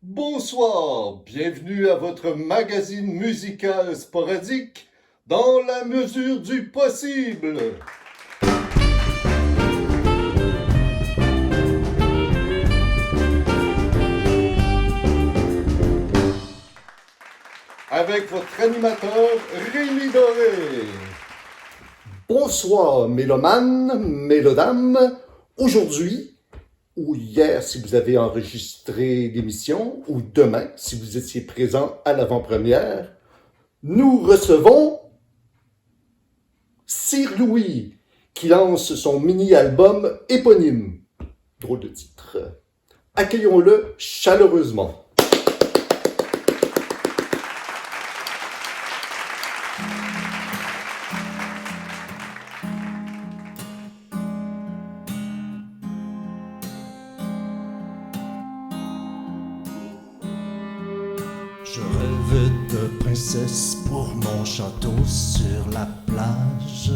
Bonsoir, bienvenue à votre magazine musical sporadique dans la mesure du possible. Avec votre animateur Rémi Doré. Bonsoir mélomanes, mélodames. Aujourd'hui, ou hier si vous avez enregistré l'émission, ou demain si vous étiez présent à l'avant-première, nous recevons Sir Louis qui lance son mini-album éponyme. Drôle de titre. Accueillons-le chaleureusement. Je rêve de princesse pour mon château sur la plage.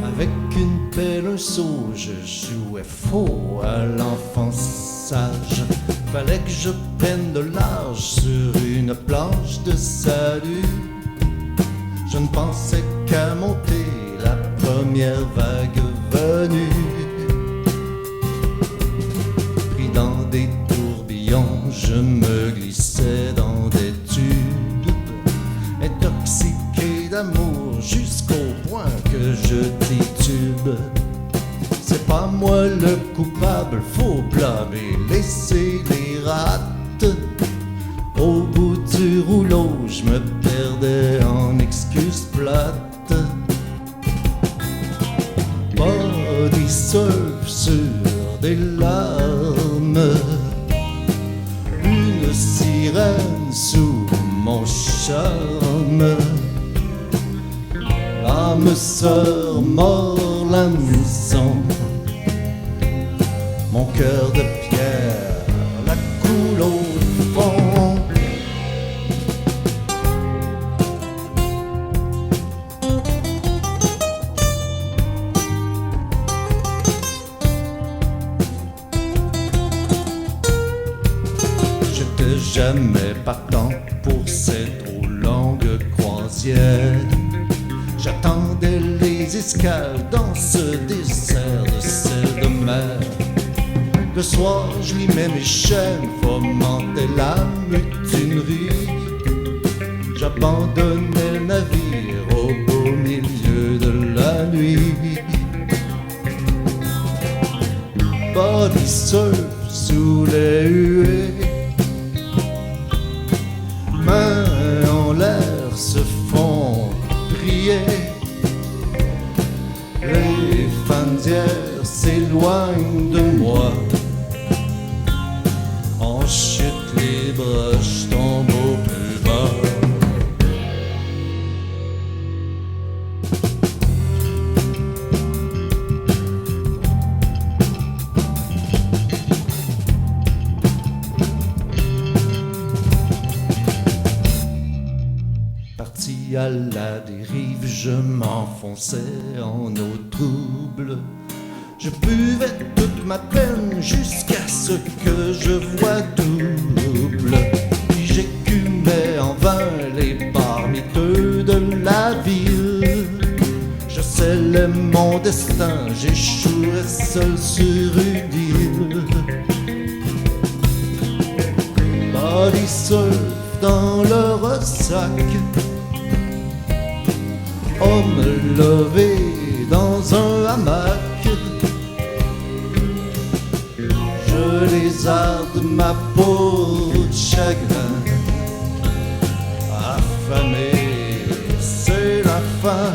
Avec une pelle, un seau, je jouais faux à l'enfant sage. Fallait que je prenne de large sur une planche de salut. Je ne pensais qu'à monter la première vague venue. Pris dans des tourbillons, je me glissais dans des tubes, intoxiqué d'amour jusqu'au point que je titube. C'est pas moi le coupable, faut blâmer, laisser les rates. Au bout du rouleau, je me perdais en excuses plates. Body surf sur des larmes, une sirène sous mon charme. L'âme sœur mord la maison, mon cœur de pierre la coule au fond. J'étais jamais partant pour cette trop longue croisière. J'attendais les escales dans ce désert de sel de mer. Le soir, je limais mes chaînes, fomentais la mutinerie. J'abandonnais le navire au beau milieu de la nuit. Body surf sous les huées, mains en l'air se font prier. Les fans d'hier s'éloignent de moi. En chute libre, je tombe au plus bas. Parti à la dérive, je m'enfonçais en eau trouble. Je buvais toute ma peine jusqu'à ce que je vois double. Puis j'écumais en vain les bars miteux de la ville. Je scellais mon destin, j'échouais seul sur une île. Body surf dans le ressac, homme levé dans un hamac. Je lézarde ma peau de chagrin, affamé, c'est la fin.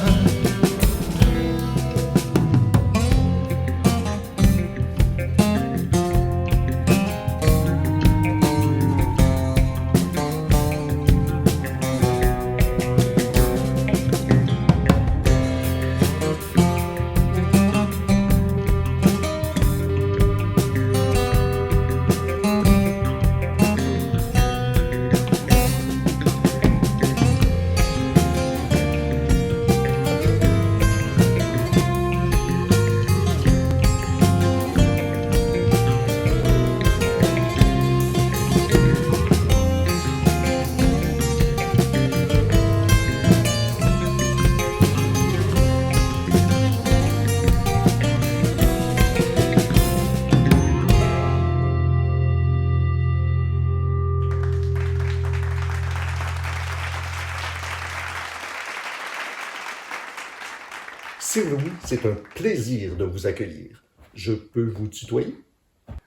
Sir Louis, c'est un plaisir de vous accueillir. Je peux vous tutoyer?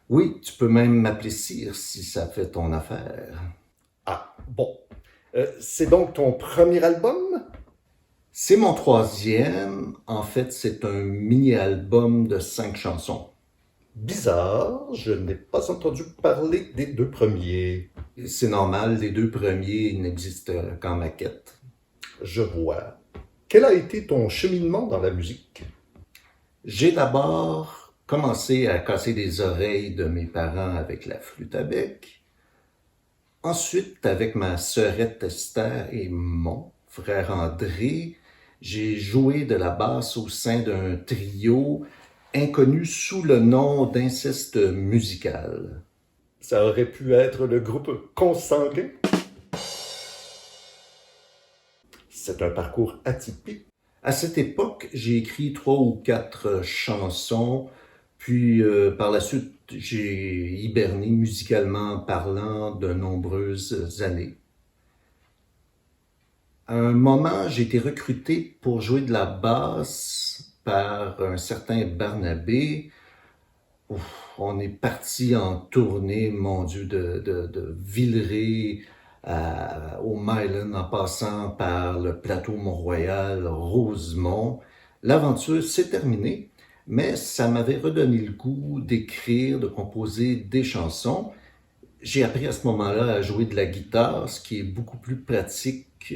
Oui, tu peux même m'appeler Sir si ça fait ton affaire. Ah, bon. C'est donc ton premier album? C'est mon troisième. En fait, c'est un mini-album de 5 chansons. Bizarre, je n'ai pas entendu parler des 2 premiers. C'est normal, les 2 premiers n'existent qu'en maquette. Je vois. Quel a été ton cheminement dans la musique? J'ai d'abord commencé à casser les oreilles de mes parents avec la flûte à bec. Ensuite, avec ma sœurette Esther et mon frère André, j'ai joué de la basse au sein d'un trio inconnu sous le nom d'Inceste musical. Ça aurait pu être le groupe Consanguin. C'est un parcours atypique. À cette époque, j'ai écrit 3 ou 4 chansons, puis par la suite, j'ai hiberné musicalement parlant de nombreuses années. À un moment, j'ai été recruté pour jouer de la basse par un certain Barnabé. Ouf, on est parti en tournée, mon Dieu, de Villeray au Myland, en passant par le plateau Mont-Royal, Rosemont. L'aventure s'est terminée, mais ça m'avait redonné le goût d'écrire, de composer des chansons. J'ai appris à ce moment-là à jouer de la guitare, ce qui est beaucoup plus pratique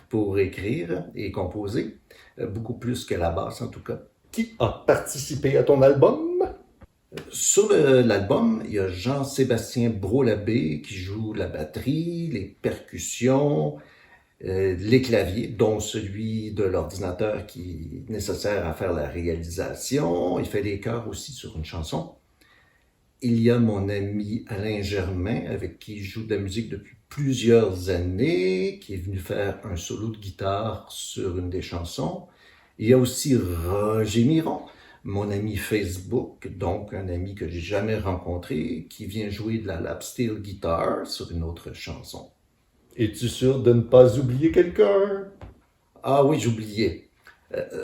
pour écrire et composer, beaucoup plus que la basse en tout cas. Qui a participé à ton album? Sur l'album, il y a Jean-Sébastien Brault-Labbé qui joue la batterie, les percussions, les claviers, dont celui de l'ordinateur qui est nécessaire à faire la réalisation. Il fait les chœurs aussi sur une chanson. Il y a mon ami Alain Germain, avec qui je joue de la musique depuis plusieurs années, qui est venu faire un solo de guitare sur une des chansons. Il y a aussi Roger Miron, mon ami Facebook, donc un ami que j'ai jamais rencontré, qui vient jouer de la lap steel guitar sur une autre chanson. Es-tu sûr de ne pas oublier quelqu'un? Ah oui, j'oubliais.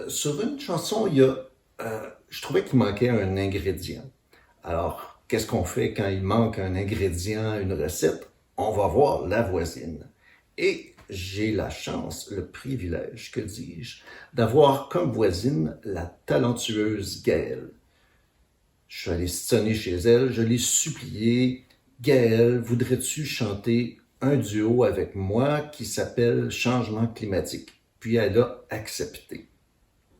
Sur une chanson, je trouvais qu'il manquait un ingrédient. Alors, qu'est-ce qu'on fait quand il manque un ingrédient, une recette? On va voir la voisine. Et j'ai la chance, le privilège, que dis-je, d'avoir comme voisine la talentueuse Gaëlle. Je suis allé sonner chez elle, je l'ai supplié. Gaëlle, voudrais-tu chanter un duo avec moi qui s'appelle Changement climatique? Puis elle a accepté.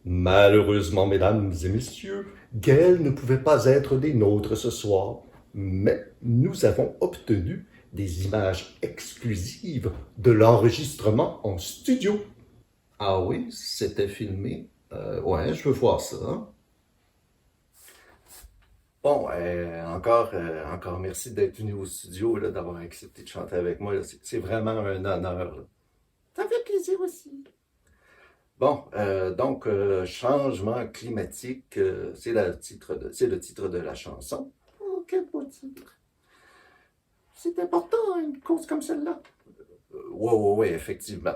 Malheureusement, mesdames et messieurs, Gaëlle ne pouvait pas être des nôtres ce soir, mais nous avons obtenu des images exclusives de l'enregistrement en studio. Ah oui, c'était filmé. Ouais, je veux voir ça. Hein? Bon, encore merci d'être venu au studio, là, d'avoir accepté de chanter avec moi. Là. C'est vraiment un honneur. Là. Ça fait plaisir aussi. Bon, donc, changement climatique, c'est le titre de la chanson. Oh, quel beau titre. C'est important, une cause comme celle-là. Ouais, effectivement.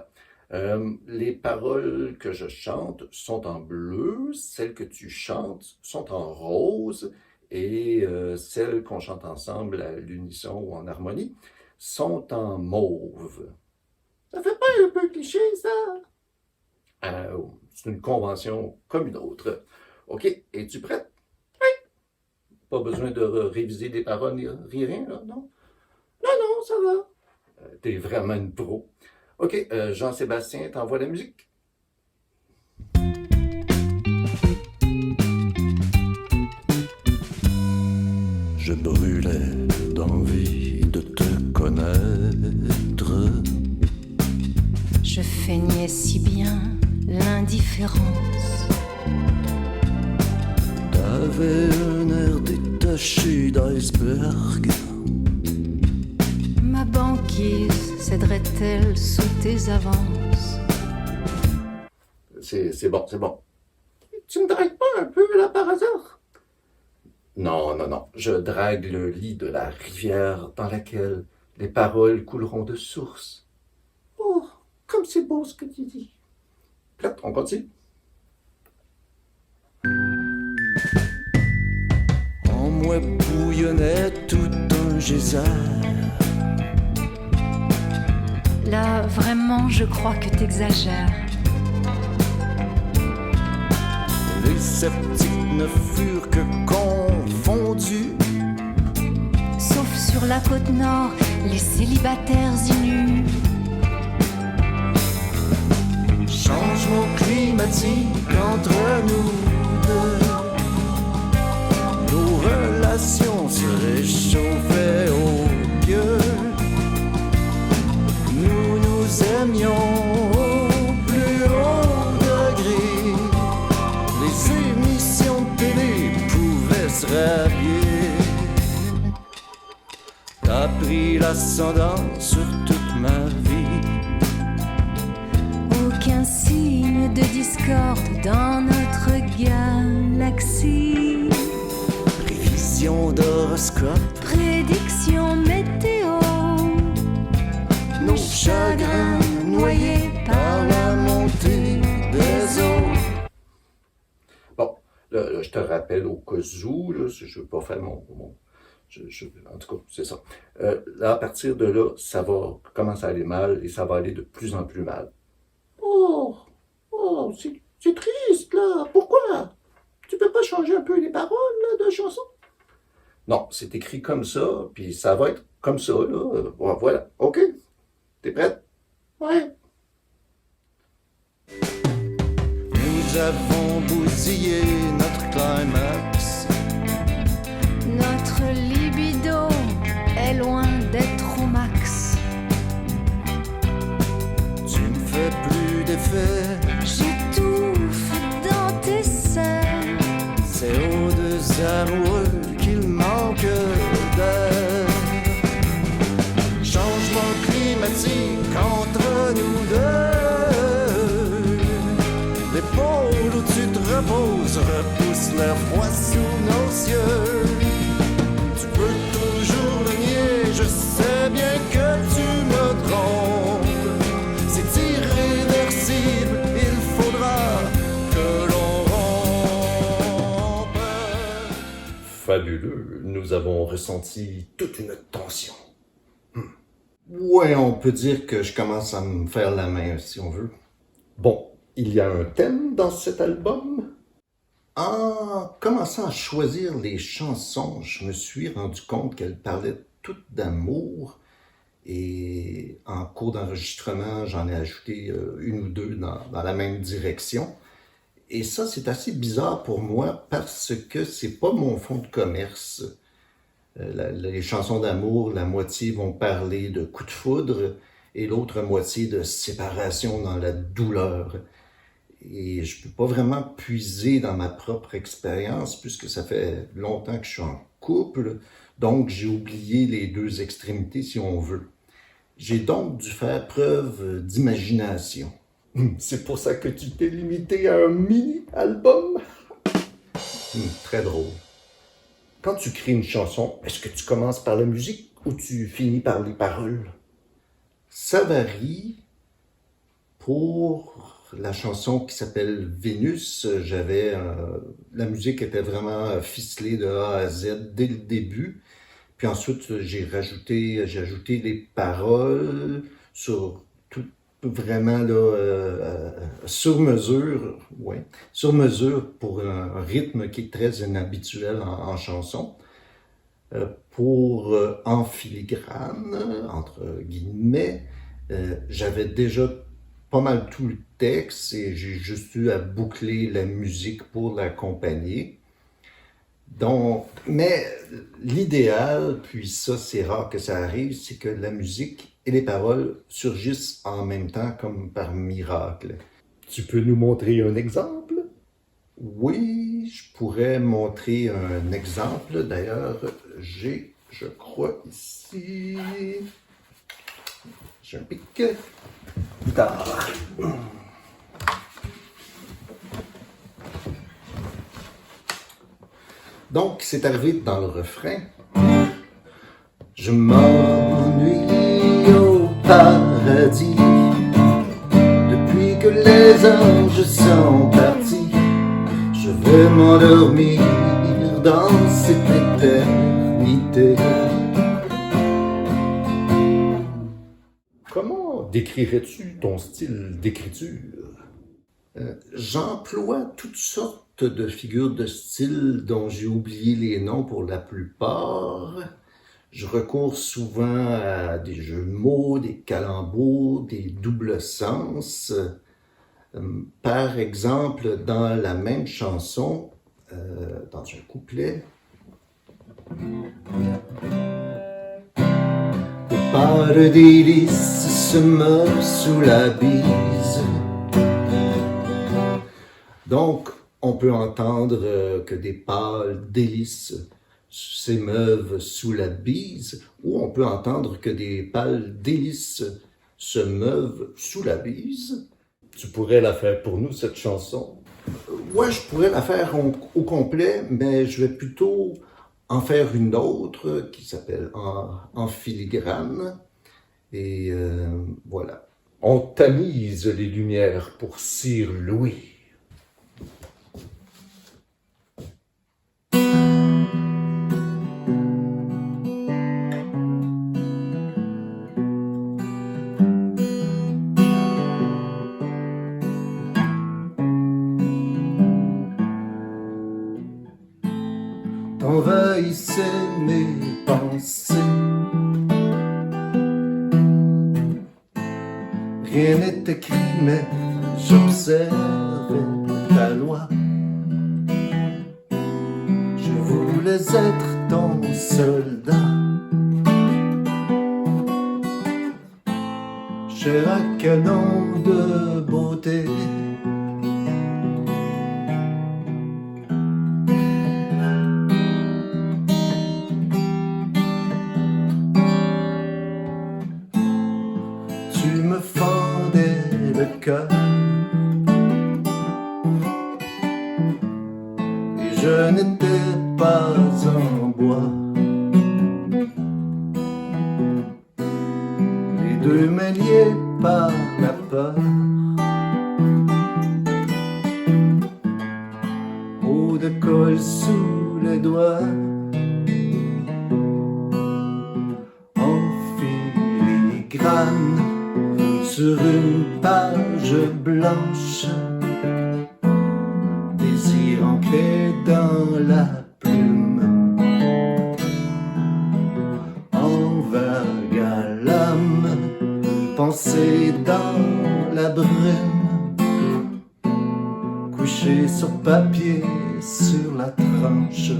Les paroles que je chante sont en bleu, celles que tu chantes sont en rose, et celles qu'on chante ensemble à l'unisson ou en harmonie sont en mauve. Ça fait pas un peu cliché, ça? C'est une convention comme une autre. OK, es-tu prête? Oui. Pas besoin de réviser des paroles ni rien, là, non? Non, ça va. T'es vraiment une pro. OK, Jean-Sébastien, t'envoies la musique? Je brûlais d'envie de te connaître. Je feignais si bien l'indifférence. T'avais un air détaché d'iceberg. Ma banquise céderait-elle sous tes avances? C'est bon. Tu me dragues pas un peu, là, par hasard? Non. Je drague le lit de la rivière dans laquelle les paroles couleront de source. Oh, comme c'est beau ce que tu dis. Prête, on continue? En moi bouillonnait tout un geyser. Là, vraiment, je crois que t'exagères. Les sceptiques ne furent que confondus. Sauf sur la côte nord, les célibataires inus. Changement climatique entre nous deux. Nos relations se réchauffaient au pieu. Nous nous aimions au plus haut degré. Les émissions de télé pouvaient se rhabiller. T'as pris l'ascendant sur toute ma vie. Aucun signe de discorde dans notre galaxie. Prévision d'horoscope, Prédiction météo. nos chagrins noyés par la montée des eaux. Bon, là, je te rappelle au cas où, là, je veux pas faire en tout cas, c'est ça. Là, à partir de là, ça va commencer à aller mal et ça va aller de plus en plus mal. Oh, c'est triste, là. Pourquoi? Tu peux pas changer un peu les paroles, là, de chanson? Non, c'est écrit comme ça, puis ça va être comme ça, là. Voilà, OK. T'es prête? Ouais. Nous avons bousillé notre climax. Notre libido est loin d'être au max. Tu me fais plus d'effet. J'étouffe dans tes seins. C'est aux deux amoureux qu'il manque d'air. Changement climatique entre nous deux. L'épaule où tu te reposes repousse l'air froid sous nos cieux. Tu peux toujours le nier, je sais bien que tu me trompes. C'est irréversible, il faudra que l'on rompe. Fabuleux, nous avons ressenti toute une tension. Ouais, on peut dire que je commence à me faire la main, si on veut. Bon, il y a un thème dans cet album. En commençant à choisir les chansons, je me suis rendu compte qu'elles parlaient toutes d'amour. Et en cours d'enregistrement, j'en ai ajouté une ou deux dans la même direction. Et ça, c'est assez bizarre pour moi parce que c'est pas mon fond de commerce. Les chansons d'amour, la moitié vont parler de coups de foudre et l'autre moitié de séparation dans la douleur. Et je peux pas vraiment puiser dans ma propre expérience puisque ça fait longtemps que je suis en couple, donc j'ai oublié les deux extrémités si on veut. J'ai donc dû faire preuve d'imagination. C'est pour ça que tu t'es limité à un mini-album? Très drôle. Quand tu crées une chanson, est-ce que tu commences par la musique ou tu finis par les paroles? Ça varie. Pour la chanson qui s'appelle Vénus, la musique était vraiment ficelée de A à Z dès le début. Puis ensuite, j'ai ajouté les paroles sur tout, vraiment là, sur mesure, ouais, sur mesure pour un rythme qui est très inhabituel en chanson. Pour en filigrane, entre guillemets, j'avais déjà pas mal tout le texte et j'ai juste eu à boucler la musique pour l'accompagner. Donc, mais l'idéal, puis ça c'est rare que ça arrive, c'est que la musique et les paroles surgissent en même temps comme par miracle. Tu peux nous montrer un exemple? Oui, je pourrais montrer un exemple. D'ailleurs, j'ai, je crois, ici... J'ai un pic. Guitare. Donc, c'est arrivé dans le refrain. Je m'ennuie au paradis depuis que les anges sont partis. Je vais m'endormir dans cette éternité. Comment décrirais-tu ton style d'écriture? J'emploie toutes sortes de figures de style dont j'ai oublié les noms pour la plupart. Je recours souvent à des jeux de mots, des calembours, des doubles sens. Par exemple, dans la même chanson, dans un couplet, par le délice se meurt sous la bise. Donc, on peut entendre que des pâles délices s'émeuvent sous la bise, ou on peut entendre que des pâles délices se meuvent sous la bise. Tu pourrais la faire pour nous, cette chanson? Ouais, je pourrais la faire au complet, mais je vais plutôt en faire une autre qui s'appelle en filigrane. Et voilà. On tamise les lumières pour Sir Louis. Envahissez mes pensées. Rien n'est écrit, mais j'observe ta loi. Je voulais être ton soldat. Chair à canon de beauté. Tu me fendais le cœur et je n'étais pas en bois. Les deux mains liées par la peur, eau de colle sous les doigts. En filigrane sur une page blanche, désir ancré dans la plume, en vague à l'âme, pensée dans la brume, couché sur papier, sur la tranche.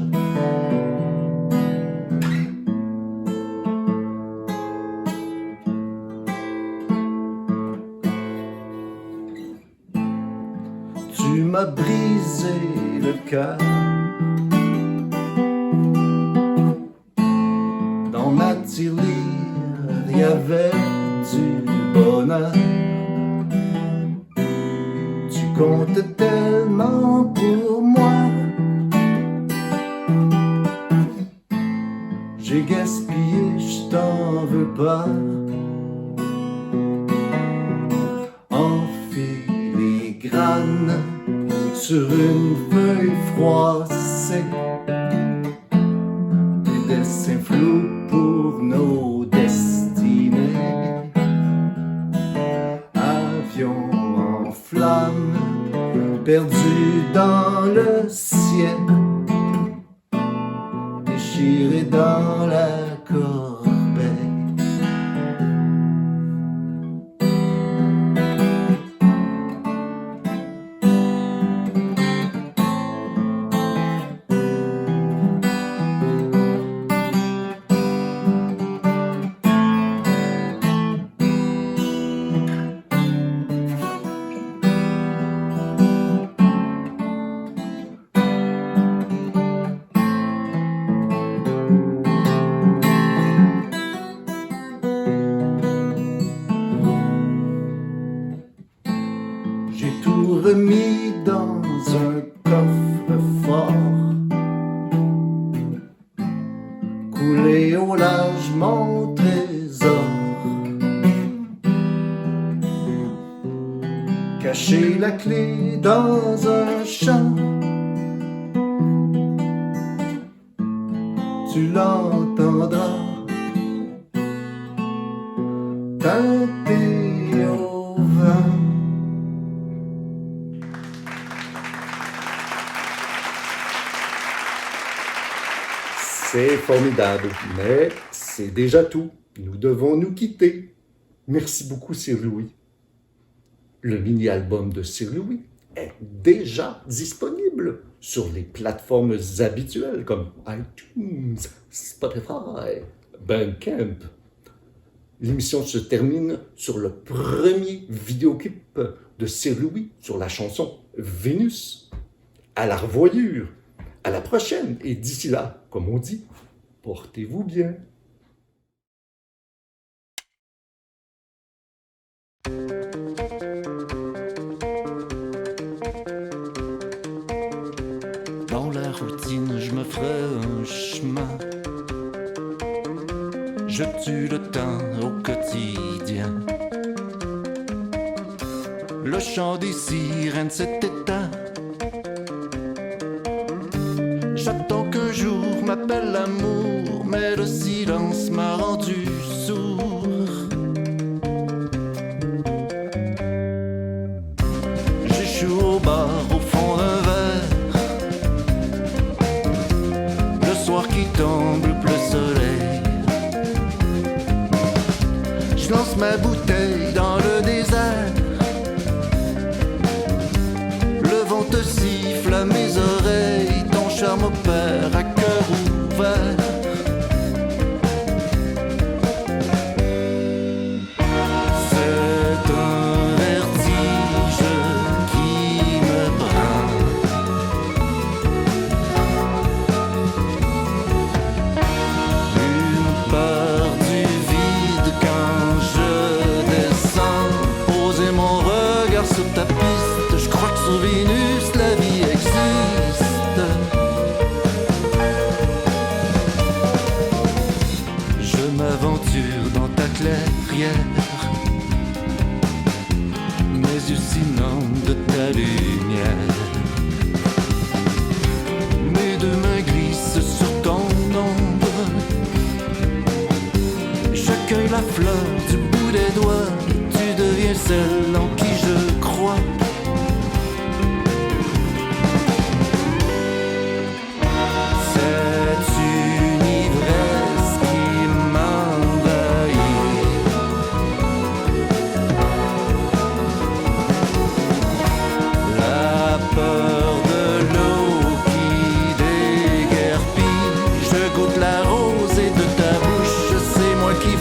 Tu m'as brisé le cœur. Dans ma tirelire, il y avait du bonheur. Tu comptais tellement pour moi. J'ai gaspillé, je t'en veux pas. En filigrane sur une feuille froissée, des dessins flous pour nos destinées. Avion en flammes, perdu dans le ciel, déchiré dans la corbeille. J'ai tout remis dans un coffre-fort, coulé au large mon trésor, caché la clé dans un champ, tu l'entendras teinter au vin. C'est formidable, mais c'est déjà tout. Nous devons nous quitter. Merci beaucoup, Sir Louis. Le mini-album de Sir Louis est déjà disponible sur les plateformes habituelles comme iTunes, Spotify, Bandcamp. L'émission se termine sur le premier vidéoclip de Sir Louis sur la chanson Vénus. À la revoyure, à la prochaine, et d'ici là, comme on dit, portez-vous bien. Dans la routine, je me ferai un chemin. Je tue le temps au quotidien. Le chant des sirènes s'est éteint. J'attends qu'un jour m'appelle l'amour, mais le silence m'a rendu sourd. J'échoue au bar au fond d'un verre. Le soir qui tombe, le soleil. Je lance ma bouteille dans le désert. Le vent te siffle à mes oreilles. Ton charme opère à cœur ouvert. C'est un vertige qui me prend. Une peur du vide quand je descends. Poser mon regard sur ta piste. Je crois que sur Vénus la vie existe. Je m'aventure dans ta clairière. Mes yeux s'inondent de ta lumière. Mes deux mains glissent sur ton ombre. Je cueille la fleur du bout des doigts. Tu deviens celle en qui je crois. C'est une ivresse qui m'envahit. La peur de l'eau qui déguerpit. Je goûte la rosée de ta bouche. C'est moi qui